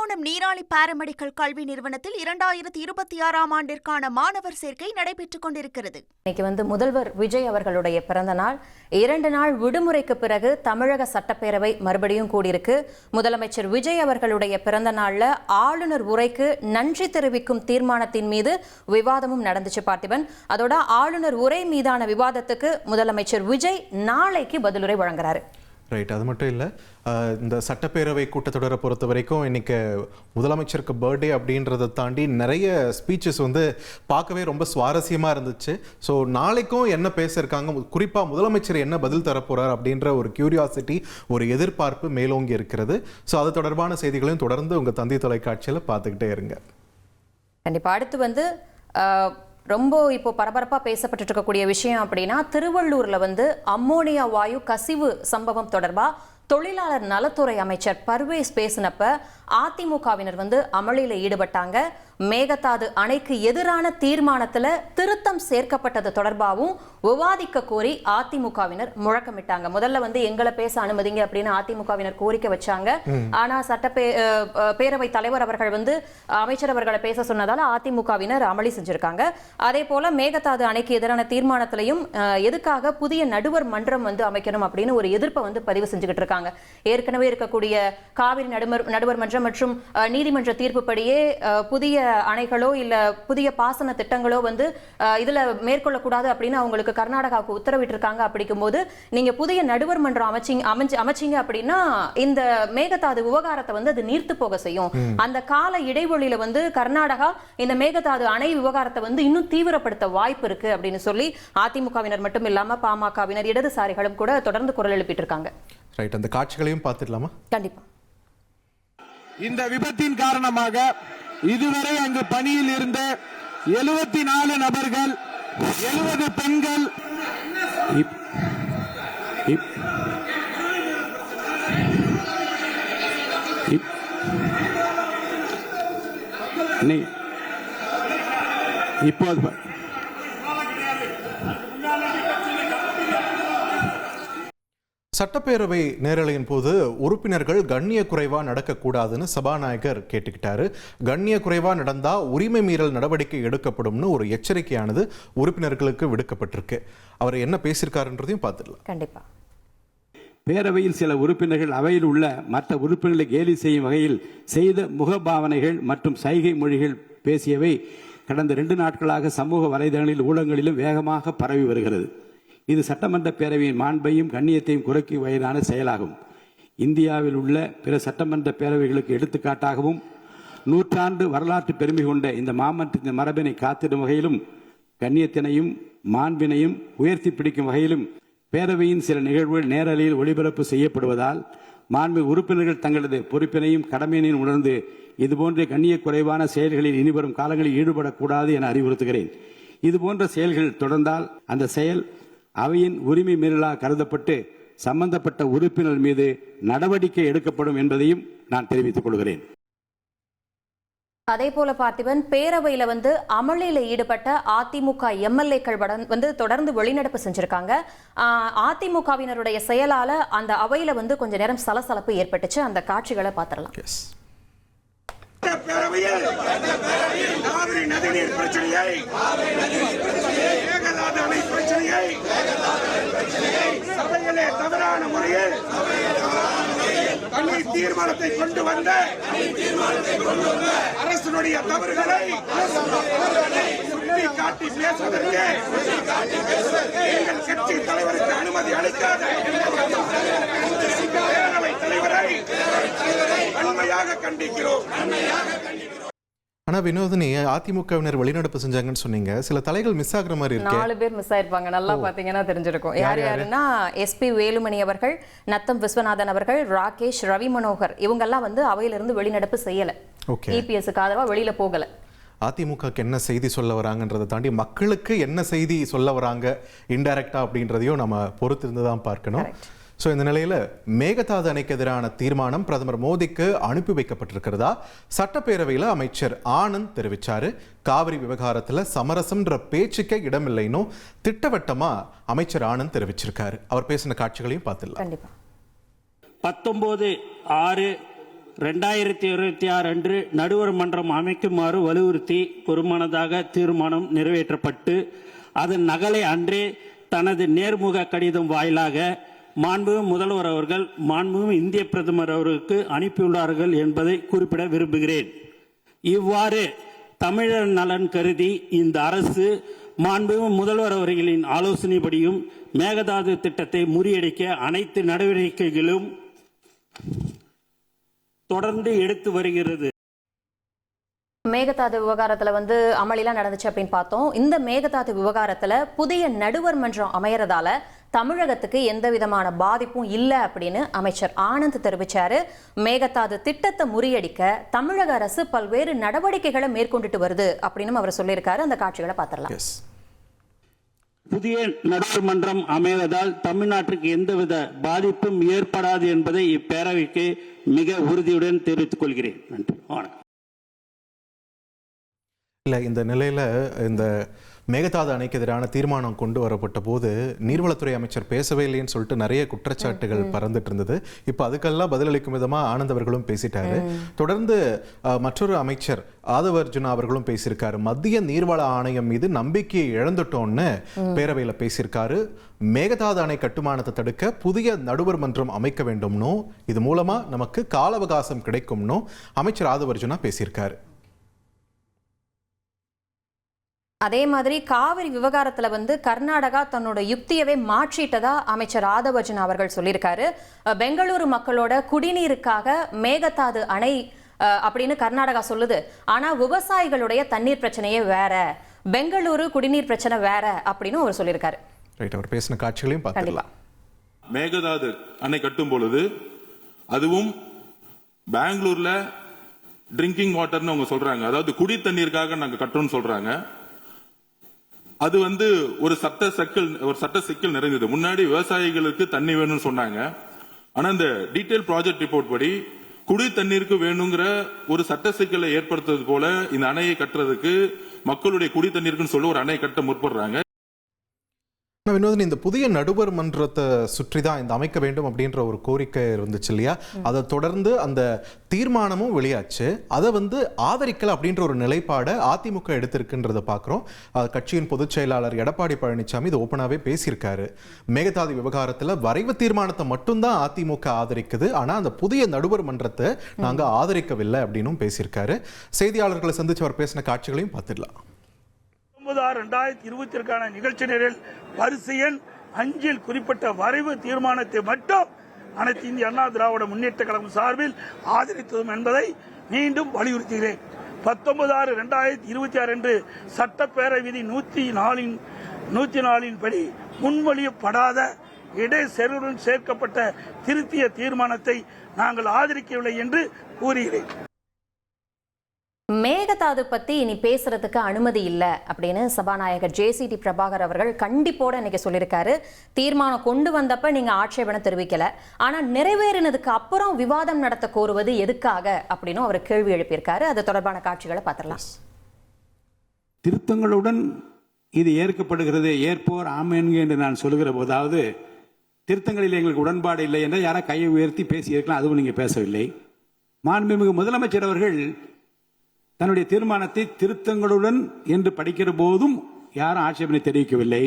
Kumbakonam நீராளி paramedical கல்வி நிறுவனத்தில் 2026ஆம் ஆண்டிற்கான மாணவர் சேர்க்கை நடைபெற்றுக் கொண்டிருக்கிறது. இன்னைக்கு முதல்வர் விஜய் அவர்களுடைய பிறந்த நாள். 2 நாள் விடுமுறைக்கு பிறகு தமிழக சட்டப்பேரவை மறுபடியும் கூடியிருக்கு. முதலமைச்சர் விஜய் அவர்களுடைய பிறந்த நாள்ல ஆளுநர் உரைக்கு நன்றி தெரிவிக்கும் தீர்மானத்தின் மீது விவாதமும் நடந்துச்சு பார்த்திபன். அதோட ஆளுநர் உரை மீதான விவாதத்துக்கு முதலமைச்சர் விஜய் நாளைக்கு பதிலுரை வழங்குறாரு. ரைட், அது மட்டும் இல்லை, இந்த சட்டப்பேரவை கூட்டத்தொடரை பொறுத்த வரைக்கும் இன்னைக்கு முதலமைச்சருக்கு பர்த்டே அப்படின்றத தாண்டி நிறைய ஸ்பீச்சஸ் பார்க்கவே ரொம்ப சுவாரஸ்யமாக இருந்துச்சு. ஸோ நாளைக்கும் என்ன பேசியிருக்காங்க, குறிப்பாக முதலமைச்சர் என்ன பதில் தரப்போகிறார் அப்படின்ற ஒரு கியூரியாசிட்டி, ஒரு எதிர்பார்ப்பு மேலோங்கி இருக்கிறது. ஸோ அது தொடர்பான செய்திகளையும் தொடர்ந்து உங்கள் தந்தி தொலைக்காட்சியில் பார்த்துக்கிட்டே இருங்க. கண்டிப்பாக அடுத்து ரொம்ப இப்போ பரபரப்பாக பேசப்பட்டு இருக்கக்கூடிய விஷயம் அப்படின்னா, திருவள்ளூர்ல அம்மோனியா வாயு கசிவு சம்பவம் தொடர்பாக தொழிலாளர் நலத்துறை அமைச்சர் பர்வேஸ் பேசினப்ப அதிமுகவினர் அமளியில் ஈடுபட்டாங்க. மேகதாது அணைக்கு எதிரான தீர்மானத்துல திருத்தம் சேர்க்கப்பட்டது தொடர்பாகவும் விவாதிக்க கோரி அதிமுகவினர் முழக்கமிட்டாங்க. முதல்ல எங்களை பேச அனுமதிங்க அப்படின்னு அதிமுகவினர் கோரிக்கை வச்சாங்க. ஆனா பேரவை தலைவர் அவர்கள் அமைச்சர் அவர்களை பேச சொன்னதால அதிமுகவினர் அமளி செஞ்சிருக்காங்க. அதே போல மேகதாது அணைக்கு எதிரான தீர்மானத்திலையும் எதுக்காக புதிய நடுவர் மன்றம் அமைக்கணும் அப்படின்னு ஒரு எதிர்ப்பை பதிவு செஞ்சுக்கிட்டு இருக்காங்க. ஏற்கனவே இருக்கக்கூடிய காவிரி நடுவர் மன்றம் மற்றும் நீதிமன்ற தீர்ப்புப்படியே புதிய அணைகளோ இல்ல புதிய பாசன திட்டங்களோ இதுல மேற்கொள்ளக்கூடாது அப்படின்னு அவங்களுக்கு கர்நாடகாவுக்கு உத்தரவிட்டு இருக்காங்க. அப்படிக்கும் போது நீங்க புதிய நடுவர் மன்றம் அமைச்சிங்க அப்படின்னா இந்த மேகதாது விவகாரத்தை அது நீர்த்து போக செய்யும். அந்த கால இடைவெளியில கர்நாடகா இந்த மேகதாது அணை விவகாரத்தை இன்னும் தீவிரப்படுத்த வாய்ப்பு இருக்கு அப்படின்னு சொல்லி அதிமுகவினர் மட்டும் இல்லாம பாமகவினர், இடதுசாரிகளும் கூட தொடர்ந்து குரல் எழுப்பிட்டு இருக்காங்க. ரைட், அந்த காட்சிகளையும் பார்த்துடலாமா? கண்டிப்பா. இந்த விபத்தின் காரணமாக இதுவரை அங்கு பணியில் இருந்த 74 நபர்கள், 70 பெண்கள், இப்போது சட்டப்பேரவை நேரலையின் போது உறுப்பினர்கள் கண்ணிய குறைவா நடக்கக்கூடாதுன்னு சபாநாயகர் கேட்டுக்கிட்டாரு. கண்ணிய குறைவா நடந்தா உரிமை மீறல் நடவடிக்கை எடுக்கப்படும்னு ஒரு எச்சரிக்கையானது உறுப்பினர்களுக்கு விடுக்கப்பட்டிருக்கு. அவர் என்ன பேசியிருக்காருன்றதையும் பார்த்துடலாம். கண்டிப்பா. பேரவையில் சில உறுப்பினர்கள் அவையில் உள்ள மற்ற உறுப்பினர்களை கேலி செய்யும் வகையில் செய்த முகபாவனைகள் மற்றும் சைகை மொழிகள் பேசியவை கடந்த 2 நாட்களாக சமூக வலைதளங்களில் ஊடகங்களிலும் வேகமாக பரவி வருகிறது. இது சட்டமன்ற பேரவையின் மாண்பையும் கண்ணியத்தையும் குறைக்கும் வகையிலான செயலாகும். இந்தியாவில் உள்ள பிற சட்டமன்ற பேரவைகளுக்கு எடுத்துக்காட்டாகவும் நூற்றாண்டு வரலாற்று பெருமை கொண்ட இந்த மாமன்றத்தின் மரபினை காத்திடும் வகையிலும் கண்ணியத்தினையும் மாண்பினையும் உயர்த்தி பிடிக்கும் வகையிலும் பேரவையின் சில நிகழ்வுகள் நேரலையில் ஒளிபரப்பு செய்யப்படுவதால் மாண்பு உறுப்பினர்கள் தங்களது பொறுப்பினையும் கடமையினையும் உணர்ந்து இதுபோன்ற கண்ணிய குறைவான செயல்களில் இனிவரும் காலங்களில் ஈடுபடக்கூடாது என அறிவுறுத்துகிறேன். இதுபோன்ற செயல்கள் தொடர்ந்தால் அந்த செயல் அவையின் உரிமை மீறலாக கருதப்பட்டு சம்பந்தப்பட்ட உறுப்பினர் மீது நடவடிக்கை எடுக்கப்படும் என்பதையும் நான் தெரிவித்துக் கொள்கிறேன். அதே போல பார்த்திபன், பேரவையில அமளியில ஈடுபட்ட அதிமுக எம்எல்ஏக்கள் தொடர்ந்து வெளிநடப்பு செஞ்சிருக்காங்க. அதிமுகவினருடைய செயலால அந்த அவையில கொஞ்ச நேரம் சலசலப்பு ஏற்பட்டுச்சு. அந்த காட்சிகளை பார்த்திடலாம். பேரவையில் காவிரி நதிநீர் பிரச்சனையை, மேகதாது அணை பிரச்சனையை சபையிலே தவறான முறையில் தனி தீர்மானத்தை கொண்டு வந்த அரசினுடைய தவறுகளை சுட்டிக்காட்டி பேசுவதற்கு எங்கள் கட்சி தலைவருக்கு அனுமதி அளிக்காத பேரவை தலைவரை வன்மையாக கண்டிக்கிறோம். ஆனா வினோதினி, அதிமுகவினர் வெளிநடப்பு செஞ்சாங்கன்னு சொன்னீங்க. சில தலைகள் மிஸ் ஆகுற மாதிரி இருக்கு. 4 பேர் மிஸ் ஆயிருப்பாங்க. நல்லா பாத்தீங்கன்னா தெரிஞ்சிருக்கும். யாருன்னா எஸ்பி வேலுமணி அவர்கள், நத்தம் விஸ்வநாதன் அவர்கள், ராகேஷ், ரவி மனோகர் இவங்கெல்லாம் அவையிலிருந்து வெளிநடப்பு செய்யல. இபிஎஸ்க்கு ஆதரவா வெளியில போகல. அதிமுக என்ன செய்தி சொல்ல வராங்கன்றதை தாண்டி மக்களுக்கு என்ன செய்தி சொல்ல வராங்க இன்டைரக்டா அப்படின்றதையும் நம்ம பொறுத்திருந்து தான் பார்க்கணும். ஸோ இந்த நிலையில் மேகதாது அணைக்கு எதிரான தீர்மானம் பிரதமர் மோடிக்கு அனுப்பி வைக்கப்பட்டிருக்கிறதா சட்டப்பேரவையில் அமைச்சர் ஆனந்த் தெரிவித்தார். காவிரி விவகாரத்தில் சமரசம்ன்ற பேச்சுக்கே இடமில்லைன்னு திட்டவட்டமா அமைச்சர் ஆனந்த் தெரிவிச்சிருக்காரு. அவர் பேசின காட்சிகளையும் பார்த்துடலாம். 19/6 2026 அன்று நடுவர் மன்றம் அமைக்குமாறு வலியுறுத்தி ஒருமனதாக தீர்மானம் நிறைவேற்றப்பட்டு அதன் நகலை அன்றே தனது நேர்முக கடிதம் வாயிலாக மாண்புமிகு முதல்வர் அவர்கள் மாண்புமிகு இந்திய பிரதமர் அவர்களுக்கு அனுப்பியுள்ளார்கள் என்பதை குறிப்பிட விரும்புகிறேன். இவ்வாறு தமிழர் நலன் கருதி இந்த அரசு மாண்புமிகு முதல்வர் அவர்களின் ஆலோசனைப்படியும் மேகதாது திட்டத்தை முறியடிக்க அனைத்து நடவடிக்கைகளும் தொடர்ந்து எடுத்து வருகிறது. மேகதாது விவகாரத்துல வந்து அமளிலாம் நடந்துச்சு அப்படின்னு பார்த்தோம். இந்த மேகதாது விவகாரத்துல புதிய நடுவர் மன்றம் அமையறதால தமிழகத்துக்கு எந்த விதமான பாதிப்பும் இல்லை அப்படின்னு அமைச்சர் ஆனந்த் தெரிவிச்சாரு. மேகதாது திட்டத்தை முறியடிக்க தமிழக அரசு பல்வேறு நடவடிக்கைகளை மேற்கொண்டுட்டு வருது அப்படின்னு அவர் சொல்லியிருக்காரு. அந்த காட்சிகளை பார்த்துடலாம். புதிய நடுவர் மன்றம் அமைவதால் தமிழ்நாட்டிற்கு எந்தவித பாதிப்பும் ஏற்படாது என்பதை இப்பேரவைக்கு மிக உறுதியுடன் தெரிவித்துக் கொள்கிறேன். நன்றி, வணக்கம். இல்லை, இந்த நிலையில் இந்த மேகதாது அணைக்கு எதிரான தீர்மானம் கொண்டு வரப்பட்ட போது நீர்வளத்துறை அமைச்சர் பேசவே இல்லைன்னு சொல்லிட்டு நிறைய குற்றச்சாட்டுகள் பறந்துட்டு இருந்தது. இப்போ அதுக்கெல்லாம் பதிலளிக்கும் விதமாக ஆனந்த் அவர்களும் பேசிட்டாரு. தொடர்ந்து மற்றொரு அமைச்சர் ஆதவ அர்ஜுனா அவர்களும் பேசியிருக்காரு. மத்திய நீர்வள ஆணையம் மீது நம்பிக்கையை இழந்துட்டோன்னு பேரவையில் பேசியிருக்காரு. மேகதாது அணை கட்டுமானத்தை தடுக்க புதிய நடுவர் மன்றம் அமைக்க வேண்டும்னோ இது மூலமா நமக்கு கால அவகாசம் கிடைக்கும்னோ அமைச்சர் ஆதவ அர்ஜுனா பேசியிருக்காரு. அதே மாதிரி காவிரி விவகாரத்துல வந்து கர்நாடகா தன்னோட யுக்தியவே மாற்றிட்டதா அமைச்சர் ஆதவ அர்ஜுனா அவர்கள் சொல்லியிருக்காரு. பெங்களூரு மக்களோட குடிநீருக்காக மேகதாது அணை அப்படின்னு கர்நாடகா சொல்லுது. ஆனா விவசாயிகளுடைய தண்ணீர் பிரச்சனையே வேற, பெங்களூரு குடிநீர் பிரச்சனை வேற அப்படின்னு அவர் சொல்லியிருக்காரு. அவர் பேசின காட்சிகளையும் பார்க்கலாம். மேகதாது அணை கட்டும் பொழுது அதுவும் பெங்களூர்ல ட்ரிங்கிங் வாட்டர்னு அவங்க சொல்றாங்க, அதாவது குடி தண்ணீருக்காக நாங்க கட்டுறோம்னு சொல்றாங்க. அது வந்து ஒரு சட்ட சிக்கல் நிறைந்தது. முன்னாடி விவசாயிகளுக்கு தண்ணி வேணும்னு சொன்னாங்க. ஆனா இந்த டீடைல் ப்ராஜெக்ட் ரிப்போர்ட் படி குடி தண்ணீருக்கு வேணுங்கிற ஒரு சட்ட சிக்கலை ஏற்படுத்துறது போல இந்த அணையை கட்டுறதுக்கு மக்களுடைய குடி தண்ணீருக்குன்னு சொல்ல ஒரு அணை கட்ட முற்படுறாங்க. வினோதன், இந்த புதிய நடுவர் மன்றத்தை சுற்றி தான் இந்த அமைக்க வேண்டும் அப்படின்ற ஒரு கோரிக்கை இருந்துச்சு இல்லையா? அதை தொடர்ந்து அந்த தீர்மானமும் வெளியாச்சு. அதை வந்து ஆதரிக்கல அப்படின்ற ஒரு நிலைப்பாடை அதிமுக எடுத்திருக்குன்றதை பார்க்குறோம். கட்சியின் பொதுச் செயலாளர் எடப்பாடி பழனிசாமி இது ஓப்பனாகவே பேசியிருக்காரு. மேகதாது விவகாரத்தில் வரைவு தீர்மானத்தை மட்டும்தான் அதிமுக ஆதரிக்குது, ஆனால் அந்த புதிய நடுவர் மன்றத்தை நாங்கள் ஆதரிக்கவில்லை அப்படின்னும் பேசியிருக்காரு. செய்தியாளர்களை சந்திச்சு அவர் பேசின காட்சிகளையும் பார்த்துடலாம். 2020 நிகழ்ச்சி நிரல் வரிசை எண் 5 குறிப்பிட்ட வரைவு தீர்மானத்தை மட்டும் அனைத்து இந்திய அண்ணா திராவிட முன்னேற்ற கழகம் சார்பில் ஆதரித்ததும் என்பதை மீண்டும் வலியுறுத்துகிறேன். 19/6/2026 அன்று சட்டப்பேரவை விதி 104 படி முன்மொழியப்படாத இடைச்செருளுடன் சேர்க்கப்பட்ட திருத்திய தீர்மானத்தை நாங்கள் ஆதரிக்கவில்லை என்று கூறுகிறேன். மேகதாது பத்தி இனி பேசுறதுக்கு அனுமதி இல்லை அப்படின்னு சபாநாயகர் JCT பிரபாகர் அவர்கள் கண்டிப்போட இன்னைக்கு சொல்லியிருக்காரு. தீர்மானம் கொண்டு வந்தப்ப நீங்க ஆட்சேபனை தெரிவிக்கல, ஆனா நிறைவேறினதுக்கு அப்புறம் விவாதம் நடத்த கோருவது எதுக்காக அப்படின்னு அவர் கேள்வி எழுப்பியிருக்காரு. அது தொடர்பான காட்சிகளை பார்த்துடலாம். திருத்தங்களுடன் இது ஏற்கப்படுகிறது, ஏற்போர் ஆமேன்க என்று நான் சொல்லுகிற போதாவது திருத்தங்களில் எங்களுக்கு உடன்பாடு இல்லை என்ற யாரா கையை உயர்த்தி பேசியிருக்கலாம். அதுவும் நீங்க பேசவில்லை. மாண்புமிகு முதலமைச்சர் அவர்கள் தன்னுடைய தீர்மானத்தை திருத்தங்களுடன் என்று படிக்கிற போதும் யாரும் ஆட்சேபனை தெரிவிக்கவில்லை.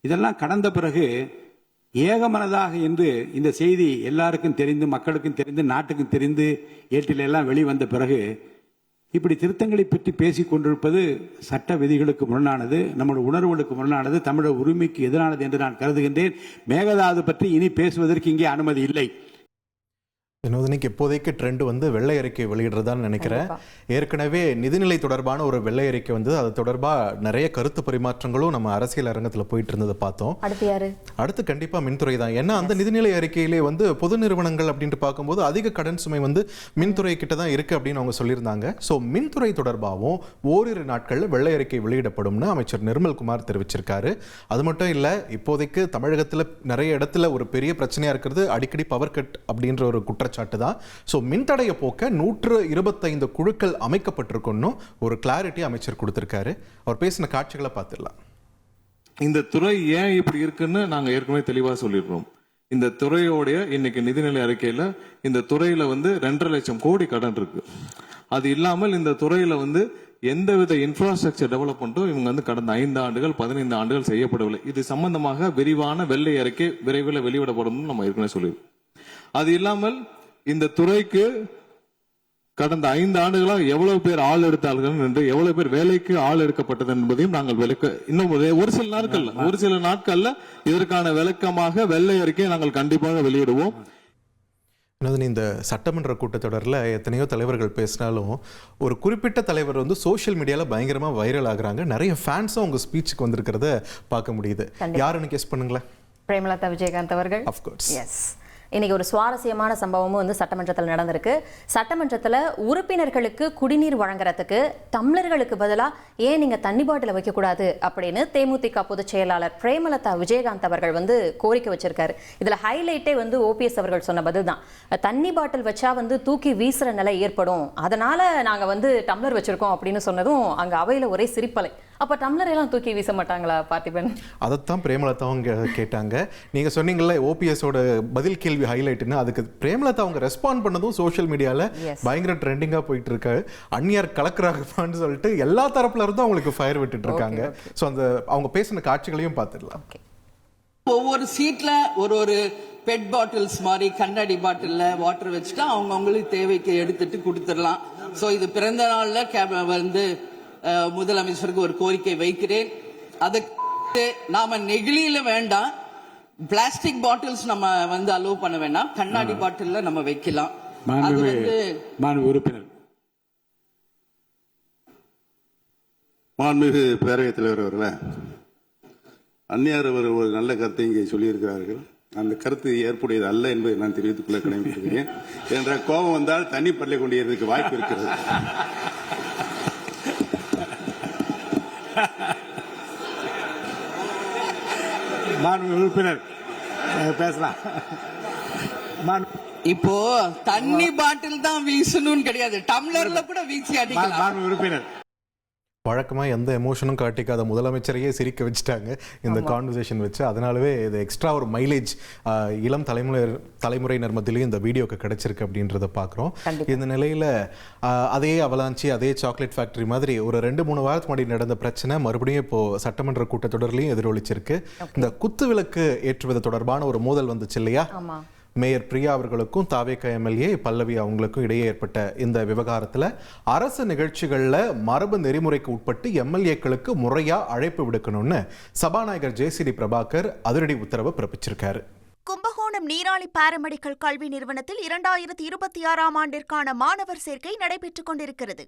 இதெல்லாம் கடந்த பிறகு ஏகமனதாக என்று இந்த செய்தி எல்லாருக்கும் தெரிந்து, மக்களுக்கும் தெரிந்து, நாட்டுக்கும் தெரிந்து, ஏட்டிலெல்லாம் வெளிவந்த பிறகு இப்படி திருத்தங்களை பற்றி பேசிக் கொண்டிருப்பது சட்ட விதிகளுக்கு முரணானது, நம்முடைய உணர்வுகளுக்கு முரணானது, தமிழர் உரிமைக்கு எதிரானது என்று நான் கருதுகின்றேன். மேகதாது பற்றி இனி பேசுவதற்கு இங்கே அனுமதி இல்லை. வினோதனிக்கு இப்போதைக்கு ட்ரெண்ட் வந்து வெள்ளை அறிக்கை வெளியிடுறதான்னு நினைக்கிறேன். ஏற்கனவே நிதிநிலை தொடர்பான ஒரு வெள்ளை அறிக்கை வந்து அது தொடர்பாக நிறைய கருத்து பரிமாற்றங்களும் நம்ம அரசியல் அரங்கத்தில் போயிட்டு இருந்ததை பார்த்தோம். அடுத்து கண்டிப்பா மின்துறை தான். ஏன்னா அந்த நிதிநிலை அறிக்கையிலே வந்து பொது நிறுவனங்கள் அப்படின்ட்டு பார்க்கும்போது அதிக கடன் சுமை வந்து மின்துறை கிட்ட தான் இருக்கு அப்படின்னு அவங்க சொல்லியிருந்தாங்க. ஸோ மின்துறை தொடர்பாகவும் ஓரிரு நாட்களில் வெள்ளை அறிக்கை வெளியிடப்படும்னு அமைச்சர் நிர்மல்குமார் தெரிவிச்சிருக்காரு. அது மட்டும் இல்லை, இப்போதைக்கு தமிழகத்தில் நிறைய இடத்துல ஒரு பெரிய பிரச்சனையா இருக்கிறது அடிக்கடி பவர் கட் அப்படின்ற ஒரு குற்றச்சாட்டு தான். ஸோ மின்தடையை போக்க 125 குழுக்கள் அமைக்கப்பட்டிருக்குன்னு ஒரு கிளாரிட்டி அமைச்சர் கொடுத்திருக்காரு. அவர் பேசின காட்சிகளை பார்த்துடலாம். இந்த துறை ஏன் இப்படி இருக்குன்னு நாங்க ஏற்கனவே தெளிவா சொல்லியிருக்கோம். இந்த துறையோடைய இன்னைக்கு நிதிநிலை அறிக்கையில இந்த துறையில 2.5 லட்சம் கோடி கடன் இருக்கு. அது இல்லாமல் இந்த துறையில எந்தவித இன்ஃப்ராஸ்ட்ரக்சர் டெவலப்மெண்ட்டும் இவங்க கடந்த 5 ஆண்டுகள் 15 ஆண்டுகள் செய்யப்படவில்லை. இது சம்பந்தமாக விரிவான வெள்ளை அறிக்கை விரைவில் வெளியிடப்படும் நம்ம ஏற்கனவே சொல்லியிருக்கோம். அது இல்லாமல் இந்த துறைக்கு கடந்த 5 ஆண்டுகளா எவ்வளவு பேர் ஆள் எடுத்தார்கள் என்று, எவ்வளவு பேர் வேலைக்கு ஆள் எடுக்கப்பட்டது என்பதையும் நாங்கள் இன்னும் ஒரு சில நாட்கள்ல இதற்கான விளக்கமாக வெள்ளை அறிக்கையை நாங்கள் கண்டிப்பாக வெளியிடுவோம். இந்த சட்டமன்ற கூட்டத்தொடரில் எத்தனையோ தலைவர்கள் பேசினாலும் ஒரு குறிப்பிட்ட தலைவர் சோஷியல் மீடியாவில் பயங்கரமாக வைரல் ஆகுறாங்க. நிறைய ஃபேன்ஸும் அவங்க ஸ்பீச்சுக்கு வந்திருக்கிறத பார்க்க முடியுது. யாருன்னு கெஸ் பண்ணுங்களேன்? பிரேமலதா விஜயகாந்த் அவர்கள். அஃப்கோர்ஸ். எஸ். இன்னைக்கு ஒரு சுவாரஸ்யமான சம்பவமும் சட்டமன்றத்தில் நடந்திருக்கு. சட்டமன்றத்தில் உறுப்பினர்களுக்கு குடிநீர் வழங்குறதுக்கு டம்ளர்களுக்கு பதிலாக ஏன் நீங்க தண்ணி பாட்டில வைக்கக்கூடாது அப்படின்னு தேமுதிக பொதுச் செயலாளர் பிரேமலதா விஜயகாந்த் அவர்கள் கோரிக்கை வச்சிருக்காரு. இதுல ஹைலைட்டே ஓபிஎஸ் அவர்கள் சொன்ன பதில் தான். தண்ணி பாட்டில் வச்சா தூக்கி வீசுற நிலை ஏற்படும், அதனால நாங்க டம்ளர் வச்சிருக்கோம் அப்படின்னு சொன்னதும் அங்க அவையில ஒரே சிரிப்பலை. அப்ப டம்ளர் எல்லாம் தூக்கி வீச மாட்டாங்களா பார்த்திபன்? அதைத்தான் பிரேமலதா அவங்க கேட்டாங்க. நீங்க சொன்னீங்கல்ல ஓபிஎஸோட பதில் கேள்வி ஹைலைட்னு, அதுக்கு பிரேமலதா அவங்க ரெஸ்பாண்ட் பண்ணதும் சோஷியல் மீடியால பயங்கர ட்ரெண்டிங்கா போயிட்டு இருக்கு. அந்நியார் கலக்குறாங்கன்னு சொல்லிட்டு எல்லா தரப்புல இருந்தும் அவங்களுக்கு ஃபயர் விட்டுட்டு இருக்காங்க. ஸோ அந்த அவங்க பேசின காட்சிகளையும் பார்த்துடலாம். ஒவ்வொரு சீட்ல ஒரு பெட் பாட்டில்ஸ் மாதிரி கண்ணாடி பாட்டில்ல வாட்டர் வச்சுட்டு அவங்களுக்கு தேவைக்கு எடுத்துட்டு கொடுத்துடலாம். ஸோ இது பிறந்த நாள்ல முதலமைச்சருக்கு ஒரு கோரிக்கை வைக்கிறேன். அதுக்கு நாம நெகிழியில வேண்டாம், பிளாஸ்டிக் பாட்டில்ஸ் நம்ம அலோவ் பண்ண வேண்டாம், கண்ணாடி பாட்டில்ல நம்ம வைக்கலாம். உறுப்பினர் மாண்புமிகு பேரவைத் தலைவர் அவர்களே, அந்நியார் அவர் ஒரு நல்ல கருத்தை இங்கே சொல்லியிருக்கிறார்கள். அந்த கருத்து ஏற்புடையது அல்ல என்பதை நான் தெரிவித்துக் கொள்ள கடமைப்பட்டிருக்கிறேன். என்ற கோபம் வந்தால் தண்ணி பள்ளி கொண்டிருக்க வாய்ப்பு இருக்கிறது. உறுப்பினர் பேசலாம். இப்போ தண்ணி பாட்டில் தான் வீசணும்னு கிடையாது, டம்ளர்ல கூட வீசி அடிக்கலாம். உறுப்பினர் வழக்கமாக எந்த எமோஷனும் காட்டிக்காத முதலமைச்சரையே சிரிக்க வச்சுட்டாங்க இந்த கான்வர்சேஷன் வச்சு. அதனாலவே இது எக்ஸ்ட்ரா ஒரு மைலேஜ் இளம் தலைமுறையினர் மத்தியிலையும் இந்த வீடியோக்கு கிடைச்சிருக்கு அப்படின்றத பார்க்குறோம். இந்த நிலையில் அதே அவலாஞ்சி, அதே சாக்லேட் ஃபேக்டரி மாதிரி ஒரு 2-3 வாரத்துக்கு முன்னாடி நடந்த பிரச்சனை மறுபடியும் இப்போ சட்டமன்ற கூட்டத்தொடர்லையும் எதிரொலிச்சிருக்கு. இந்த குத்து விளக்கு ஏற்றுவது தொடர்பான ஒரு மோதல் வந்துச்சு இல்லையா? மேயர் பிரியா அவர்களுக்கும் தாவேக எம்எல்ஏ பல்லவி அவங்களுக்கும் இடையே ஏற்பட்ட இந்த விவகாரத்தில் அரசு நிகழ்ச்சிகளில் மரபு நெறிமுறைக்கு உட்பட்டு எம்எல்ஏக்களுக்கு முறையா அழைப்பு விடுக்கணும்னு சபாநாயகர் ஜேசிடி பிரபாகர் அதிரடி உத்தரவு பிறப்பிச்சிருக்காரு. கும்பகோணம் நீராளி பாராமெடிக்கல் கல்வி நிறுவனத்தில் 2026ஆம் ஆண்டிற்கான மாணவர் சேர்க்கை நடைபெற்றுக் கொண்டிருக்கிறது.